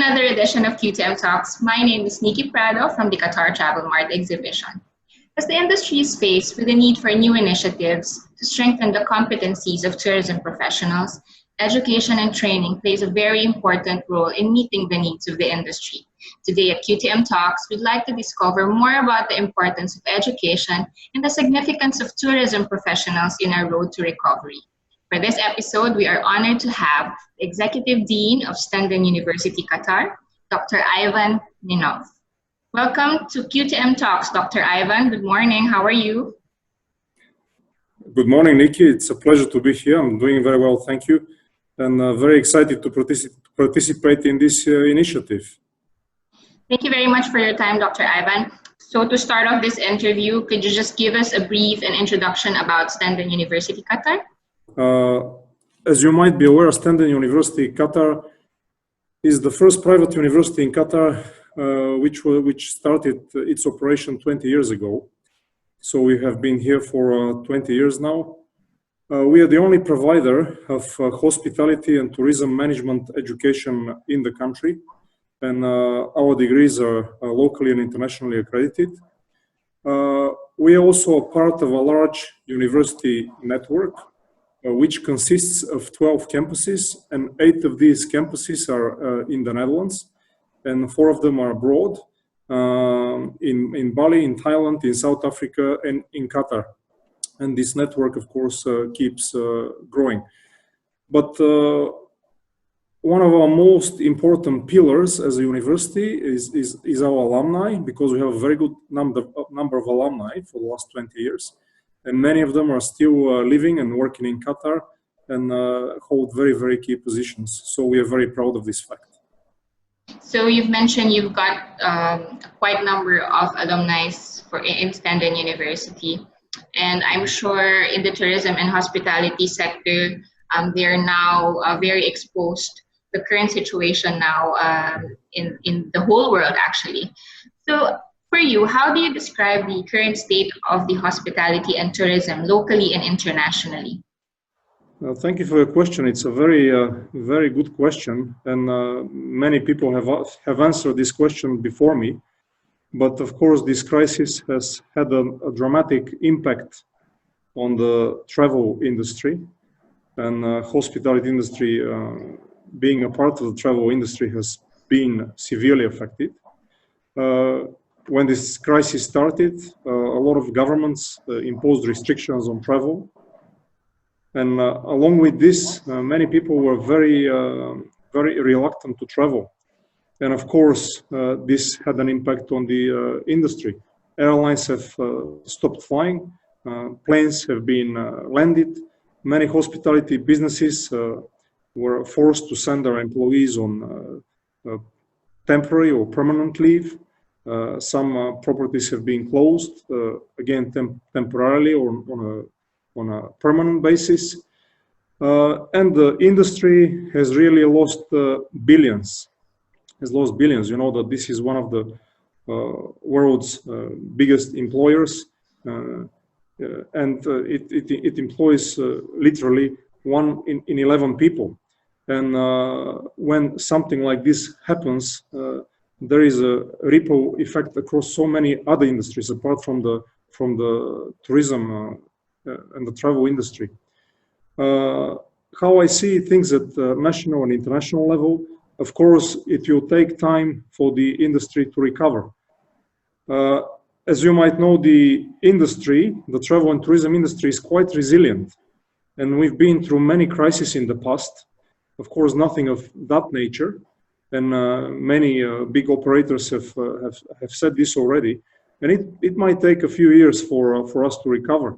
another edition of QTM Talks. My name is Nikki Prado from the Qatar Travel Mart exhibition. As the industry is faced with the need for new initiatives to strengthen the competencies of tourism professionals, education and training plays a very important role in meeting the needs of the industry. Today at QTM Talks, we'd like to discover more about the importance of education and the significance of tourism professionals in our road to recovery. For this episode, we are honored to have the Executive Dean of Stenden University, Qatar, Dr. Ivan Ninov. Welcome to QTM Talks, Dr. Ivan. Good morning. How are you? Good morning, Nikki. It's a pleasure to be here. I'm doing very well, thank you. And very excited to participate in this initiative. Thank you very much for your time, Dr. Ivan. So to start off this interview, could you just give us a brief introduction about Stenden University, Qatar? As you might be aware, Stenden University Qatar is the first private university in Qatar which started its operation 20 years ago. So we have been here for 20 years now. We are the only provider of hospitality and tourism management education in the country, and our degrees are locally and internationally accredited. We are also a part of a large university network which consists of 12 campuses, and 8 of these campuses are in the Netherlands, and 4 of them are abroad, in Bali, in Thailand, in South Africa, and in Qatar. And this network, of course, keeps growing. But one of our most important pillars as a university is our alumni, because we have a very good number of alumni for the last 20 years. And many of them are still living and working in Qatar and hold very, very key positions. So we are very proud of this fact. So you've mentioned you've got quite a number of alumni in Stenden University. And I'm sure in the tourism and hospitality sector, they are now very exposed to the current situation now in the whole world, actually. So for you, how do you describe the current state of the hospitality and tourism locally and internationally? Thank you for your question. It's a very, very good question, and many people have answered this question before me. But of course, this crisis has had a dramatic impact on the travel industry, and hospitality industry, being a part of the travel industry, has been severely affected. When this crisis started, a lot of governments imposed restrictions on travel. And along with this, many people were very reluctant to travel. And of course, this had an impact on the industry. Airlines have stopped flying, planes have been landed. Many hospitality businesses were forced to send their employees on temporary or permanent leave. Some properties have been closed, again temporarily or on a permanent basis. And the industry has really lost billions. You know that this is one of the world's biggest employers, and it employs literally 1 in 11 people. And when something like this happens, there is a ripple effect across so many other industries apart from the tourism and the travel industry. How I see things at national and international level, of course, it will take time for the industry to recover. As you might know, the travel and tourism industry is quite resilient. And we've been through many crises in the past. Of course, nothing of that nature. And many big operators have said this already. And it might take a few years for us to recover.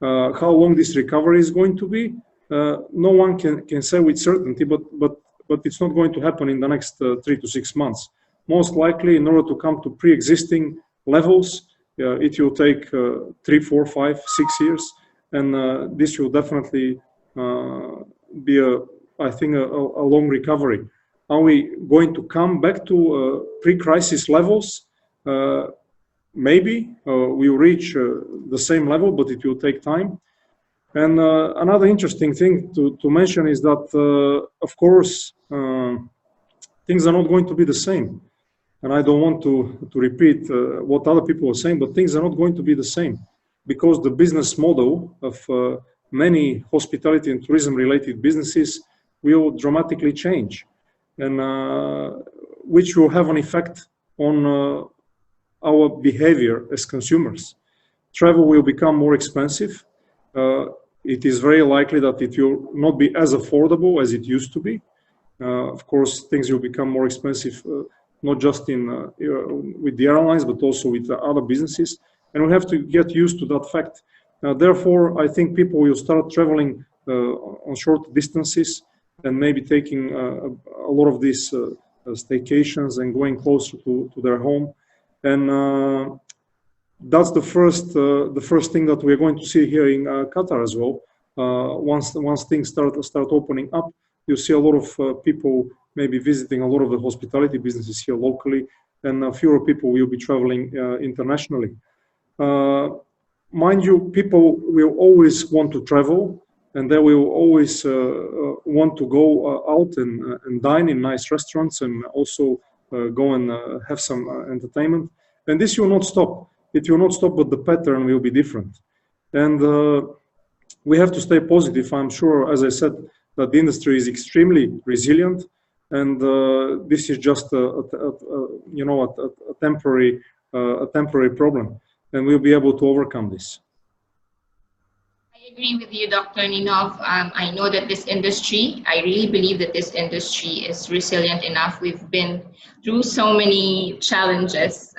How long this recovery is going to be, no one can say with certainty, but it's not going to happen in the next 3 to 6 months. Most likely, in order to come to pre-existing levels, it will take 3, 4, 5, 6 years, and this will definitely be, I think, a long recovery. Are we going to come back to pre-crisis levels? Maybe we will reach the same level, but it will take time. And another interesting thing to mention is that, of course, things are not going to be the same. And I don't want to repeat what other people are saying, but things are not going to be the same because the business model of many hospitality and tourism related businesses will dramatically change, and which will have an effect on our behavior as consumers. Travel will become more expensive. It is very likely that it will not be as affordable as it used to be. Of course, things will become more expensive, not just with the airlines, but also with other businesses. And we have to get used to that fact. Therefore, I think people will start traveling on short distances and maybe taking a lot of these staycations and going closer to their home. And that's the first thing that we're going to see here in Qatar as well. Once things start opening up, you see a lot of people maybe visiting a lot of the hospitality businesses here locally, and fewer people will be traveling internationally. Mind you, people will always want to travel, and they will always want to go out and dine in nice restaurants, and also go and have some entertainment. And this will not stop. It will not stop, but the pattern will be different. And we have to stay positive. I'm sure, as I said, that the industry is extremely resilient, and this is just a temporary problem, and we'll be able to overcome this. I agree with you, Dr. Ninov. I know that this industry, I really believe that this industry is resilient enough. We've been through so many challenges.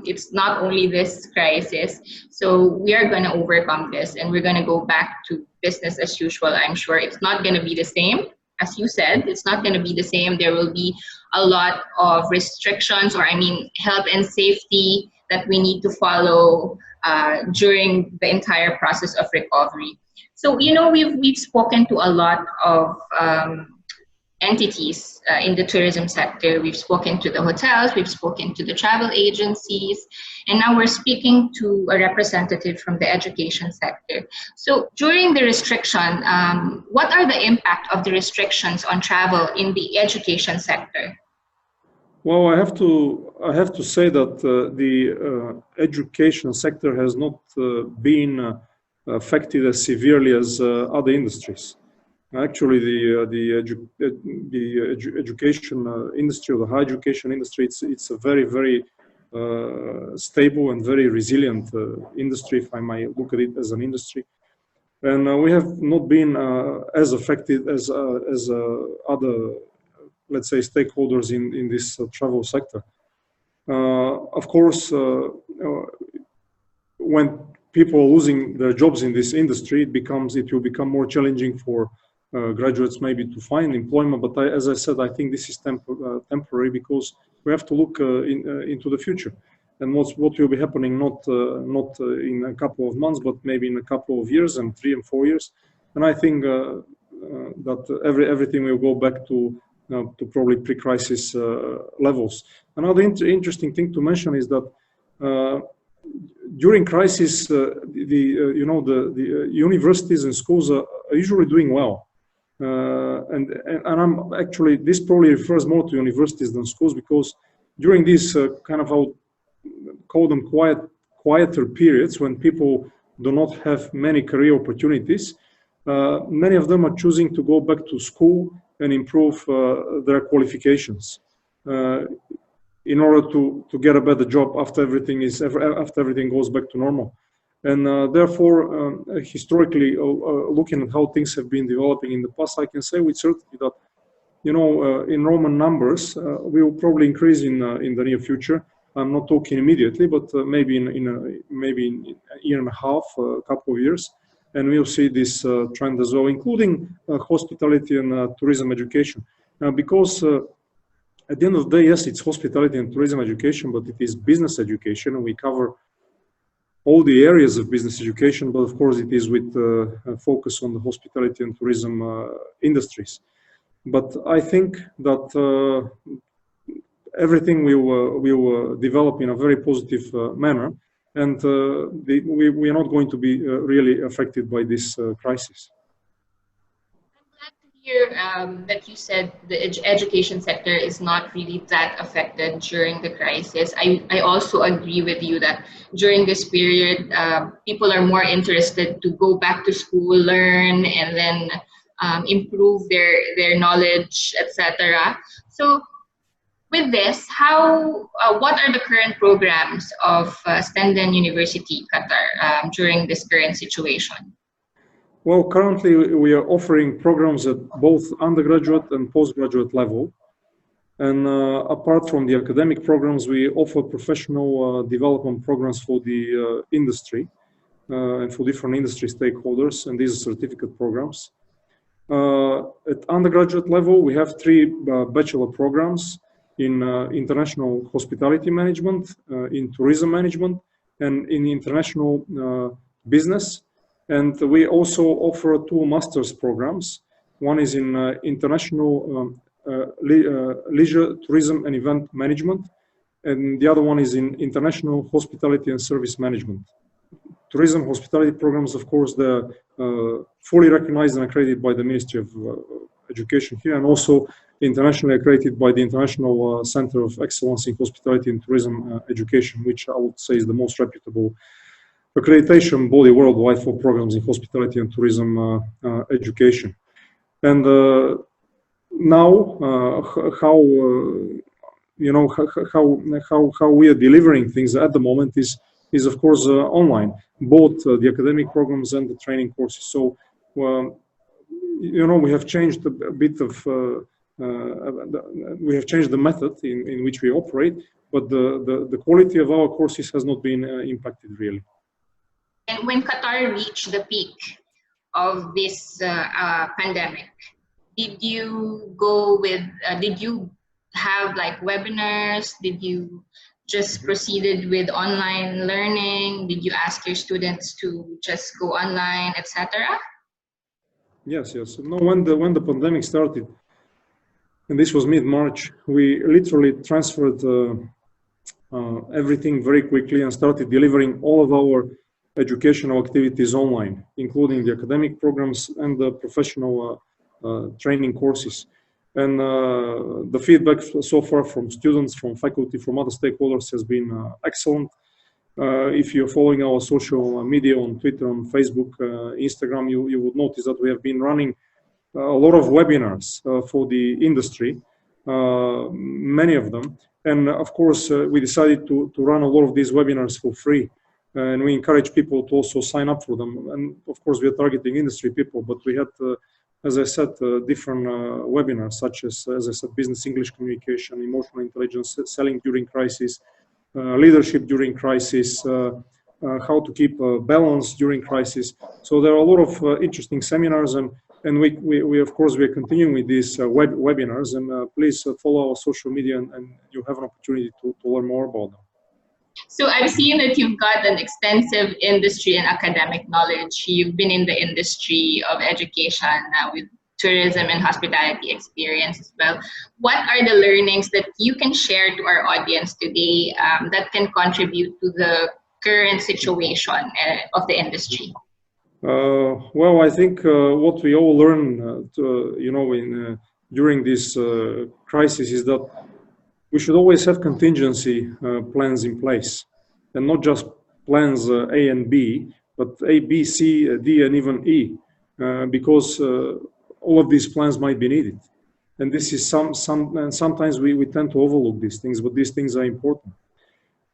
It's not only this crisis. So we are going to overcome this, and we're going to go back to business as usual. I'm sure it's not going to be the same. As you said, it's not going to be the same. There will be a lot of restrictions, or health and safety that we need to follow during the entire process of recovery. So, we've spoken to a lot of entities in the tourism sector. We've spoken to the hotels, we've spoken to the travel agencies, and now we're speaking to a representative from the education sector. So during the restriction, what are the impact of the restrictions on travel in the education sector? Well, I have to say that the education sector has not been affected as severely as other industries. Actually, the education industry, or the higher education industry, it's a very, very stable and very resilient industry, if I might look at it as an industry. And we have not been as affected as other, let's say, stakeholders in this travel sector. Of course, when people are losing their jobs in this industry, it will become more challenging for graduates maybe to find employment. But as I said, I think this is temporary, because we have to look into the future and what will be happening, not in a couple of months, but maybe in a couple of years, and 3 and 4 years. And I think that everything will go back to probably pre-crisis levels. Another interesting thing to mention is that during crisis, the universities and schools are usually doing well. And I'm actually, this probably refers more to universities than schools, because during these kind of, I'll call them quieter periods, when people do not have many career opportunities, many of them are choosing to go back to school and improve their qualifications in order to get a better job after everything goes back to normal. And therefore, historically, looking at how things have been developing in the past, I can say with certainty that, enrollment numbers will probably increase in the near future. I'm not talking immediately, but maybe in a year and a half, a couple of years, and we'll see this trend as well, including hospitality and tourism education. Because at the end of the day, yes, it's hospitality and tourism education, but it is business education, and we cover all the areas of business education, but of course it is with a focus on the hospitality and tourism industries. But I think that everything will develop in a very positive manner, and we are not going to be really affected by this crisis. I'm glad to Here that you said the education sector is not really that affected during the crisis. I also agree with you that during this period, people are more interested to go back to school, learn, and then improve their knowledge, etc. So with this, what are the current programs of Stenden University, Qatar, during this current situation? Well, currently we are offering programs at both undergraduate and postgraduate level. And apart from the academic programs, we offer professional development programs for the industry and for different industry stakeholders, and these are certificate programs. At undergraduate level, we have three bachelor programs in international hospitality management, in tourism management, and in international business. And we also offer two master's programs. One is in international leisure, tourism, and event management, and the other one is in international hospitality and service management. Tourism hospitality programs, of course, they're fully recognized and accredited by the Ministry of Education here, and also internationally accredited by the International Center of Excellence in Hospitality and Tourism Education, which I would say is the most reputable accreditation body worldwide for programs in hospitality and tourism education. And now, how we are delivering things at the moment is of course online, both the academic programs and the training courses. So, we have changed a bit of, we have changed the method in which we operate, but the quality of our courses has not been impacted really. And when Qatar reached the peak of this pandemic, did you go with, did you have like webinars? Did you just proceeded with online learning? Did you ask your students to just go online, etc.? Yes. No, when the pandemic started, and this was mid-March, we literally transferred everything very quickly and started delivering all of our educational activities online, including the academic programs and the professional training courses. And the feedback so far from students, from faculty, from other stakeholders has been excellent. If you're following our social media on Twitter, on Facebook, Instagram, you would notice that we have been running a lot of webinars for the industry, many of them. And of course, we decided to run a lot of these webinars for free. And we encourage people to also sign up for them. And of course, we are targeting industry people, but we had, as I said, different webinars, such as I said, business English communication, emotional intelligence, selling during crisis, leadership during crisis, how to keep balance during crisis. So there are a lot of interesting seminars, and we of course, we are continuing with these webinars, and please follow our social media, and you have an opportunity to learn more about them. So I've seen that you've got an extensive industry and academic knowledge. You've been in the industry of education with tourism and hospitality experience as well. What are the learnings that you can share to our audience today that can contribute to the current situation of the industry? Well, I think what we all learn, during this crisis is that we should always have contingency plans in place, and not just plans A and B, but A, B, C, D, and even E, because all of these plans might be needed. And this is and sometimes we tend to overlook these things, but these things are important.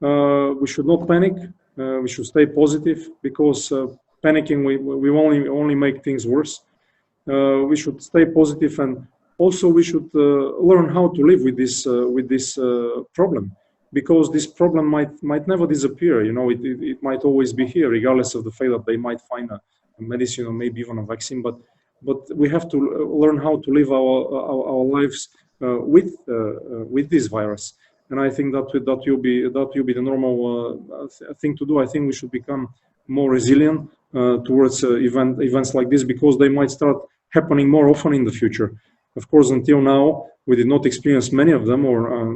We should not panic. We should stay positive, because panicking we only make things worse. We should stay positive, and also we should learn how to live with this problem, because this problem might never disappear. It might always be here, regardless of the fact that they might find a medicine or maybe even a vaccine. But we have to learn how to live our lives with this virus. And I think that will be the normal thing to do. I think we should become more resilient towards events like this, because they might start happening more often in the future. Of course, until now, we did not experience many of them, or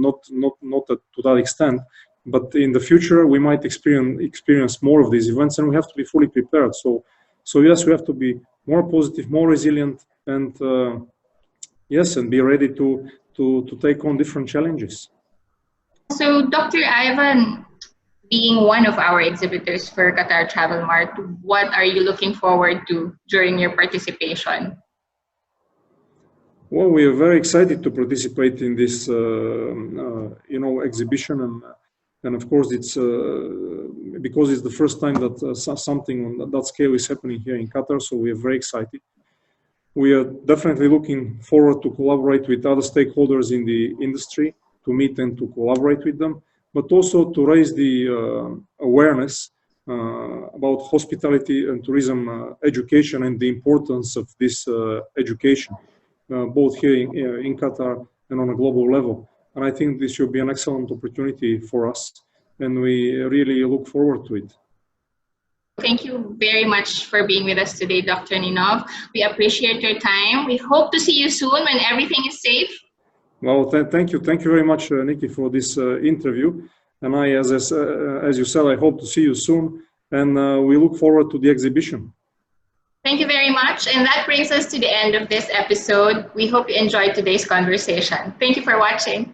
not to that extent. But in the future, we might experience more of these events, and we have to be fully prepared. So yes, we have to be more positive, more resilient, and yes, and be ready to take on different challenges. So, Dr. Ivan, being one of our exhibitors for Qatar Travel Mart, what are you looking forward to during your participation? Well, we are very excited to participate in this, exhibition, and of course, it's because it's the first time that something on that scale is happening here in Qatar. So we are very excited. We are definitely looking forward to collaborate with other stakeholders in the industry, to meet and to collaborate with them, but also to raise the awareness about hospitality and tourism education and the importance of this education, both here in Qatar and on a global level. And I think this should be an excellent opportunity for us, and we really look forward to it. Thank you very much for being with us today, Dr. Ninov. We appreciate your time. We hope to see you soon when everything is safe. Well, thank you. Thank you very much, Nikki, for this interview. And as you said, I hope to see you soon. And we look forward to the exhibition. Thank you very much. And that brings us to the end of this episode. We hope you enjoyed today's conversation. Thank you for watching.